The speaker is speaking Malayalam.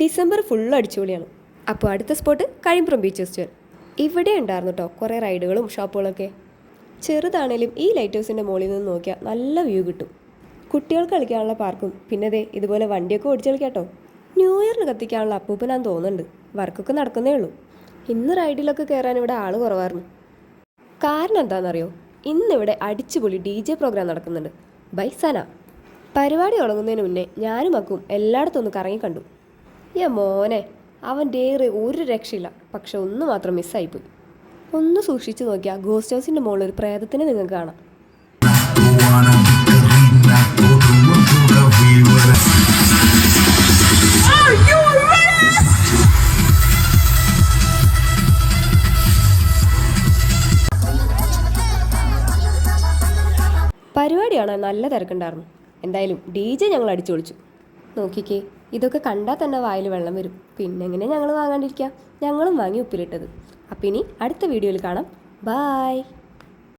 December full അടിച്ചുപൊളിയാണ്. അപ്പോൾ അടുത്ത സ്പോട്ട് കഴിമ്പ്രം ബീച്ച് ഫെസ്റ്റിവൽ. ഇവിടെ ഉണ്ടായിരുന്നു കേട്ടോ കുറേ റൈഡുകളും ഷോപ്പുകളൊക്കെ. ചെറുതാണേലും ഈ ലൈറ്റ് ഹൗസിൻ്റെ മുകളിൽ നിന്ന് നോക്കിയാൽ നല്ല വ്യൂ കിട്ടും. കുട്ടികൾക്ക് കളിക്കാനുള്ള പാർക്കും പിന്നെ ദേ ഇതുപോലെ വണ്ടിയൊക്കെ ഓടിച്ച് കളിക്കാം കേട്ടോ. ന്യൂ ഇയറിന് കത്തിക്കാനുള്ള അപ്പൂപ്പനാന്ന് തോന്നുന്നുണ്ട്. വർക്കൊക്കെ നടക്കുന്നേ ഉള്ളൂ. ഇന്ന് റൈഡിലൊക്കെ കയറാൻ ഇവിടെ ആൾ കുറവായിരുന്നു. കാരണം എന്താണെന്നറിയോ? ഇന്നിവിടെ അടിച്ചുപൊളി DJ പ്രോഗ്രാം നടക്കുന്നുണ്ട്. ബൈ സന. പരിപാടി തുടങ്ങുന്നതിന് മുന്നേ ഞാനും അക്കും എല്ലായിടത്തും ഒന്ന് കറങ്ങി കണ്ടു. മോനെ അവൻ ഡേറി ഒരു രക്ഷയില്ല. പക്ഷെ ഒന്ന് മാത്രം മിസ്സായിപ്പോയി. ഒന്ന് സൂക്ഷിച്ചു നോക്കിയാൽ ഗോസ്റ്റ് ഹൗസിൻ്റെ മുകളിൽ ഒരു പ്രേതത്തിനെ നിങ്ങൾക്ക് കാണാം. പരിപാടിയാണ്, നല്ല തിരക്കുണ്ടായിരുന്നു. എന്തായാലും DJ ഞങ്ങൾ അടിച്ചു പൊളിച്ചു. നോക്കിക്കേ, ഇതൊക്കെ കണ്ടാൽ തന്നെ വായിൽ വെള്ളം വരും. പിന്നെ എങ്ങനെ ഞങ്ങൾ വാങ്ങാണ്ടിരിക്കുക? ഞങ്ങളും വാങ്ങി ഉപ്പിലിട്ടത്. അപ്പം ഇനി അടുത്ത വീഡിയോയിൽ കാണാം. ബായ്.